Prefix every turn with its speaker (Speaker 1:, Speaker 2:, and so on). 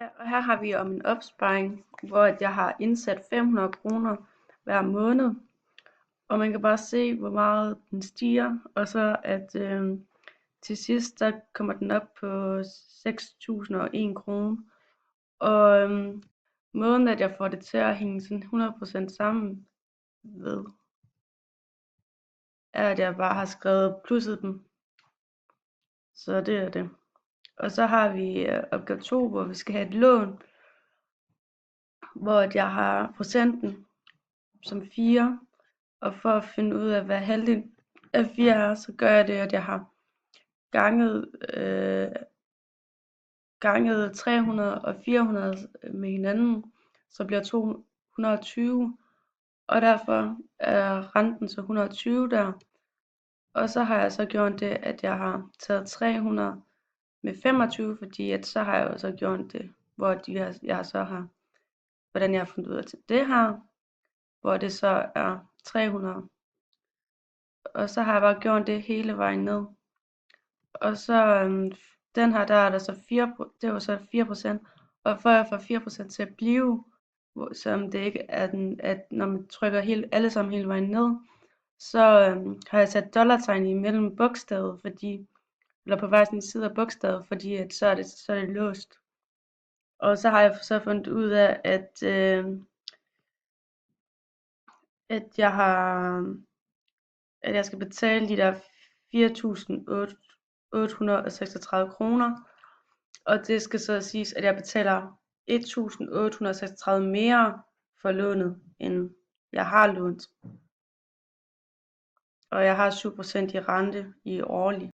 Speaker 1: Ja, og her har vi om en opsparing, hvor jeg har indsat 500 kroner hver måned, og man kan bare se, hvor meget den stiger, og så at til sidst, der kommer den op på 6.001 kroner. Og måden, at jeg får det til at hænge sådan 100% sammen ved, er, at jeg bare har skrevet plusset dem. Så det er det. Og så har vi opgave 2, hvor vi skal have et lån, hvor at jeg har procenten som 4. Og for at finde ud af, hvad halvdelen af 4 er, så gør jeg det, at jeg har ganget, ganget 300 og 400 med hinanden, så bliver 220, og derfor er renten så 120 der. Og så har jeg så gjort det, at jeg har taget 300 med 25, fordi at så har jeg jo så gjort det, hvor jeg så har, hvordan jeg har fundet ud af til det her, hvor det så er 300. Og så har jeg bare gjort det hele vejen ned. Og så den her, der er der så 4, det var så 4%, og for at få 4% til at blive, som det ikke er den, at når man trykker alle sammen hele vejen ned, så har jeg sat dollartegn imellem bogstavet, fordi, eller på hver sin side af bogstavet, fordi at så er det låst. Og så har jeg så fundet ud af, at jeg skal betale de der 4.836 kroner, og det skal så siges, at jeg betaler 1.836 mere for lånet, end jeg har lånt. Og jeg har 7% i rente i årlig.